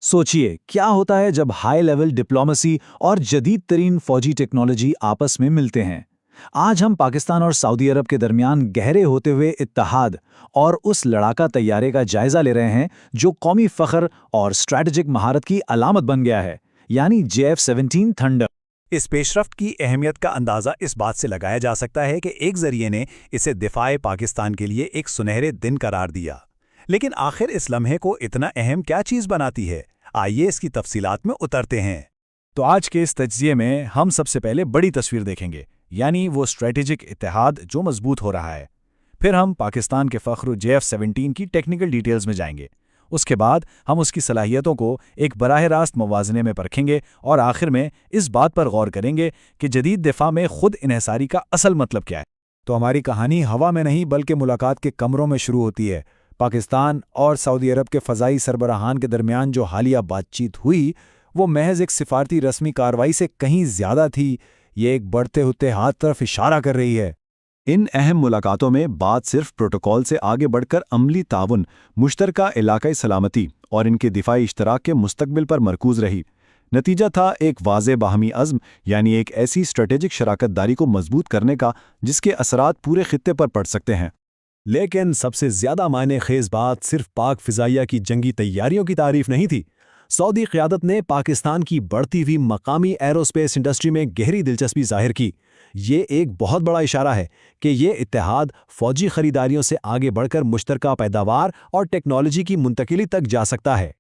सोचिए क्या होता है जब हाई लेवल डिप्लोमेसी और जदीद तरीन फौजी टेक्नोलॉजी आपस में मिलते हैं। आज हम पाकिस्तान और सऊदी अरब के दरमियान गहरे होते हुए इत्तेहाद और उस लड़ाका तैयारे का जायजा ले रहे हैं जो कौमी फख्र और स्ट्रैटेजिक महारत की अलामत बन गया है, यानी JF-17 थंडर। इस पेशरफ्त की अहमियत का अंदाज़ा इस बात से लगाया जा सकता है कि एक ज़रिए ने इसे दिफाए पाकिस्तान के लिए एक सुनहरे दिन करार दिया। लेकिन आखिर इस लम्हे को इतना अहम क्या चीज़ बनाती है? आइए इसकी तफसीलात में उतरते हैं। तो आज के इस तज्जिये में हम सबसे पहले बड़ी तस्वीर देखेंगे, यानी वो स्ट्रेटेजिक इत्तेहाद जो मजबूत हो रहा है। फिर हम पाकिस्तान के फ़ख्र JF-17 की टेक्निकल डिटेल्स में जाएंगे। उसके बाद हम उसकी सलाहियतों को एक बराह रास्त मवाजने में परखेंगे और आखिर में इस बात पर गौर करेंगे कि जदीद दिफा में खुद इन्हसारी का असल मतलब क्या है। तो हमारी कहानी हवा में नहीं बल्कि मुलाकात के कमरों में शुरू होती है। पाकिस्तान और सऊदी अरब के फ़ज़ाई सरबराहान के दरमियान जो हालिया बातचीत हुई वो महज एक सिफारती रस्मी कार्रवाई से कहीं ज़्यादा थी। ये एक बढ़ते हुए हाथ तरफ इशारा कर रही है। इन अहम मुलाकातों में बात सिर्फ प्रोटोकॉल से आगे बढ़कर अमली ताउन, मुश्तरका इलाकाई सलामती और इनके दिफाई इश्तराक के मुस्तकबिल पर मरकूज रही। नतीजा था एक वाज़े बाहमी अज़्म, यानी एक ऐसी स्ट्रेटेजिक शराकत दारी को मजबूत करने का जिसके असरात पूरे खित्ते पर पड़ सकते हैं। लेकिन सबसे ज़्यादा मायने खेज बात सिर्फ पाक फ़िज़ाइया की जंगी तैयारियों की तारीफ नहीं थी। सऊदी क़यादत ने पाकिस्तान की बढ़ती हुई मकामी एरोस्पेस इंडस्ट्री में गहरी दिलचस्पी जाहिर की। ये एक बहुत बड़ा इशारा है कि ये इत्तेहाद फ़ौजी ख़रीदारियों से आगे बढ़कर मुश्तरका पैदावार और टेक्नोलॉजी की मुंतकिली तक जा सकता है।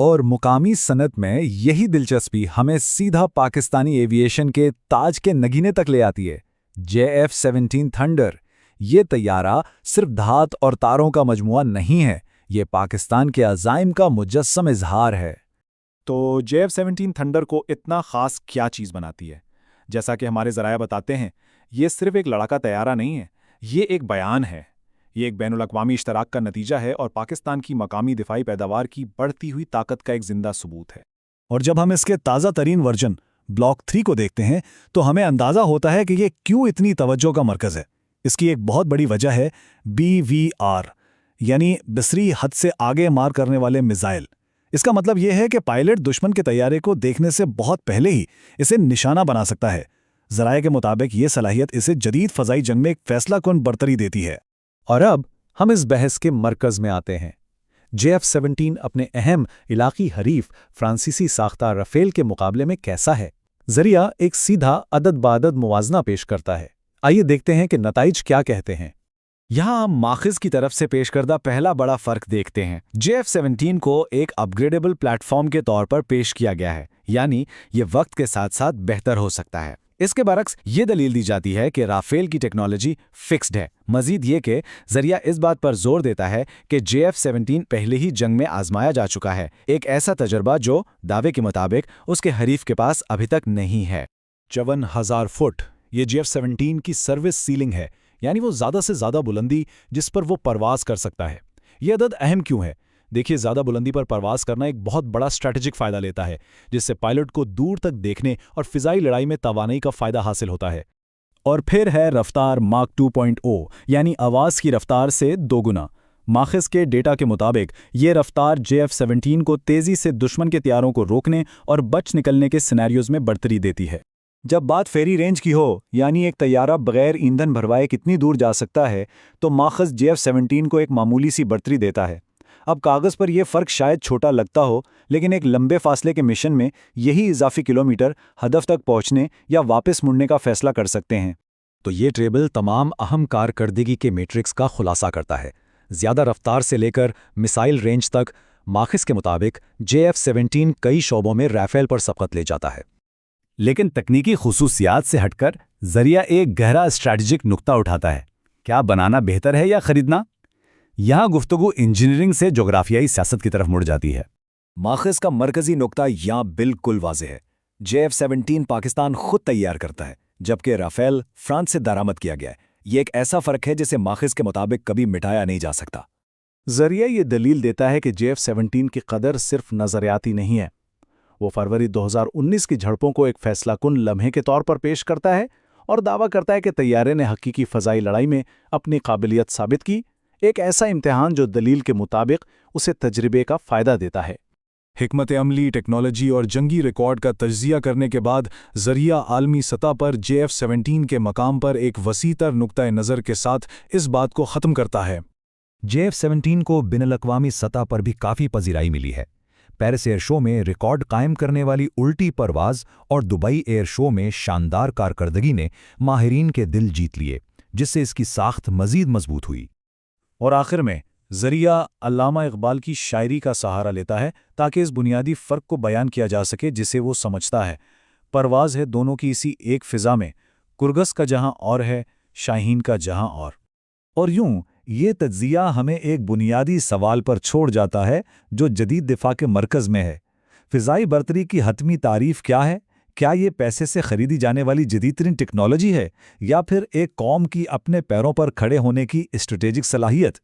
और मुकामी सनत में यही दिलचस्पी हमें सीधा पाकिस्तानी एविएशन के ताज के नगीने तक ले आती है। JF-17 थंडर ये तैयारा सिर्फ धात और तारों का मजमुआ नहीं है, ये पाकिस्तान के अज़ाइम का मुजस्सम इजहार है। तो JF-17 थंडर को इतना ख़ास क्या चीज़ बनाती है? जैसा कि हमारे ज़राया बताते हैं, ये सिर्फ एक लड़ाका तैयारा नहीं है, ये एक बयान है। ये एक बैनुल अक़वामी इश्तराक का नतीजा है और पाकिस्तान की मकामी दिफाई पैदावार की बढ़ती हुई ताकत का एक जिंदा सबूत है। और जब हम इसके ताज़ा तरीन वर्जन ब्लॉक 3 को देखते हैं तो हमें अंदाज़ा होता है कि ये क्यों इतनी तवज्जो का मरकज़ है। इसकी एक बहुत बड़ी वजह है BVR, यानी बसरी हद से आगे मार करने वाले मिसाइल। इसका मतलब यह है कि पायलट दुश्मन के तैयारे को देखने से बहुत पहले ही इसे निशाना बना सकता है। ज़राए के मुताबिक ये सलाहियत इसे जदीद फ़ज़ाई जंग में एक फैसला कुन बरतरी देती है। और अब हम इस बहस के मरकज़ में आते हैं। JF-17 अपने अहम इलाक़ी हरीफ फ्रांसीसी साख्ता राफेल के मुकाबले में कैसा है? ज़रिया एक सीधा अदद बादद मुवाजना पेश करता है। आइए देखते हैं कि नताइज क्या कहते हैं। यहाँ हम माखिज़ की तरफ से पेश करदा पहला बड़ा फ़र्क देखते हैं। JF-17 को एक अपग्रेडेबल प्लेटफॉर्म के तौर पर पेश किया गया है, यानी ये वक्त के साथ साथ बेहतर हो सकता है। इसके बरक्स ये दलील दी जाती है कि राफेल की टेक्नोलॉजी फिक्स्ड है। मजीद ये कि ज़रिया इस बात पर जोर देता है कि JF-17 पहले ही जंग में आजमाया जा चुका है, एक ऐसा तजर्बा जो दावे के मुताबिक उसके हरीफ के पास अभी तक नहीं है। 54,000 फुट ये JF-17 की सर्विस सीलिंग है, यानी वो ज़्यादा से ज़्यादा बुलंदी जिस पर वो परवाज़ कर सकता है। ये अदद अहम क्यों है? देखिए, ज़्यादा बुलंदी पर परवाज़ करना एक बहुत बड़ा स्ट्रैटेजिक फ़ायदा लेता है, जिससे पायलट को दूर तक देखने और फ़िज़ाई लड़ाई में तवानाई का फ़ायदा हासिल होता है। और फिर है रफ्तार माक 2.0, यानी आवाज़ की रफ्तार से दोगुना। माखिज़ के डेटा के मुताबिक ये रफ्तार JF-17 को तेज़ी से दुश्मन के तैयारों को रोकने और बच निकलने के सिनेरियोज़ में बढ़तरी देती है। जब बात फेरी रेंज की हो, यानी एक तैयारा बगैर ईंधन भरवाए कितनी दूर जा सकता है, तो माखिज़ JF-17 को एक मामूली सी बढ़तरी देता है। अब कागज़ पर यह फ़र्क शायद छोटा लगता हो, लेकिन एक लंबे फासले के मिशन में यही इजाफी किलोमीटर हदफ तक पहुंचने या वापस मुड़ने का फैसला कर सकते हैं। तो ये टेबल तमाम अहम कारकर्दगी के मैट्रिक्स का खुलासा करता है। ज़्यादा रफ्तार से लेकर मिसाइल रेंज तक माखिज़ के मुताबिक JF-17 कई शोबों में राफेल पर सबकत ले जाता है। लेकिन तकनीकी खुसूसियात से हटकर ज़रिया एक गहरा स्ट्रैटेजिक नुक्ता उठाता है। क्या बनाना बेहतर है या ख़रीदना? यहाँ गुफ्तगू इंजीनियरिंग से जोग्राफियाई सियासत की तरफ मुड़ जाती है। माखिज़ का मरकज़ी नुक्ता यहाँ बिल्कुल वाज़ेह है। JF-17 पाकिस्तान खुद तैयार करता है, जबकि राफेल फ्रांस से दरामद किया गया है। ये एक ऐसा फ़र्क है जिसे माखिज़ के मुताबिक कभी मिटाया नहीं जा सकता। ज़रिया ये दलील देता है कि JF-17 की कदर सिर्फ नज़रियाती नहीं है। वो फरवरी 2019 की झड़पों को एक फैसला कुन लम्हे के तौर पर पेश करता है और दावा करता है कि तैयारे ने हकीकी फ़ज़ाई लड़ाई में अपनी काबिलियत साबित की, एक ऐसा इम्तिहान जो दलील के मुताबिक उसे तजर्बे का फ़ायदा देता है। حکمت عملی، ٹیکنالوجی اور جنگی ریکارڈ کا تجزیہ کرنے کے بعد ذریعہ عالمی سطح پر JF-17 کے مقام پر ایک وسیع تر نقطۂ نظر کے ساتھ اس بات کو ختم کرتا ہے۔ JF-17 کو بین الاقوامی سطح پر بھی کافی پذیرائی ملی ہے۔ پیرس ایئر شو میں ریکارڈ قائم کرنے والی الٹی پرواز اور دبئی ایئر شو میں شاندار کارکردگی نے ماہرین کے دل جیت لیے، جس سے اس کی ساخت مزید مضبوط ہوئی۔ اور آخر میں ذریعہ علامہ اقبال کی شاعری کا سہارا لیتا ہے تاکہ اس بنیادی فرق کو بیان کیا جا سکے جسے وہ سمجھتا ہے۔ پرواز ہے دونوں کی اسی ایک فضا میں، کرگس کا جہاں اور ہے، شاہین کا جہاں اور یوں یہ تجزیہ ہمیں ایک بنیادی سوال پر چھوڑ جاتا ہے جو جدید دفاع کے مرکز میں ہے۔ فضائی برتری کی حتمی تعریف کیا ہے؟ کیا یہ پیسے سے خریدی جانے والی جدید ترین ٹیکنالوجی ہے یا پھر ایک قوم کی اپنے پیروں پر کھڑے ہونے کی اسٹریٹجک صلاحیت؟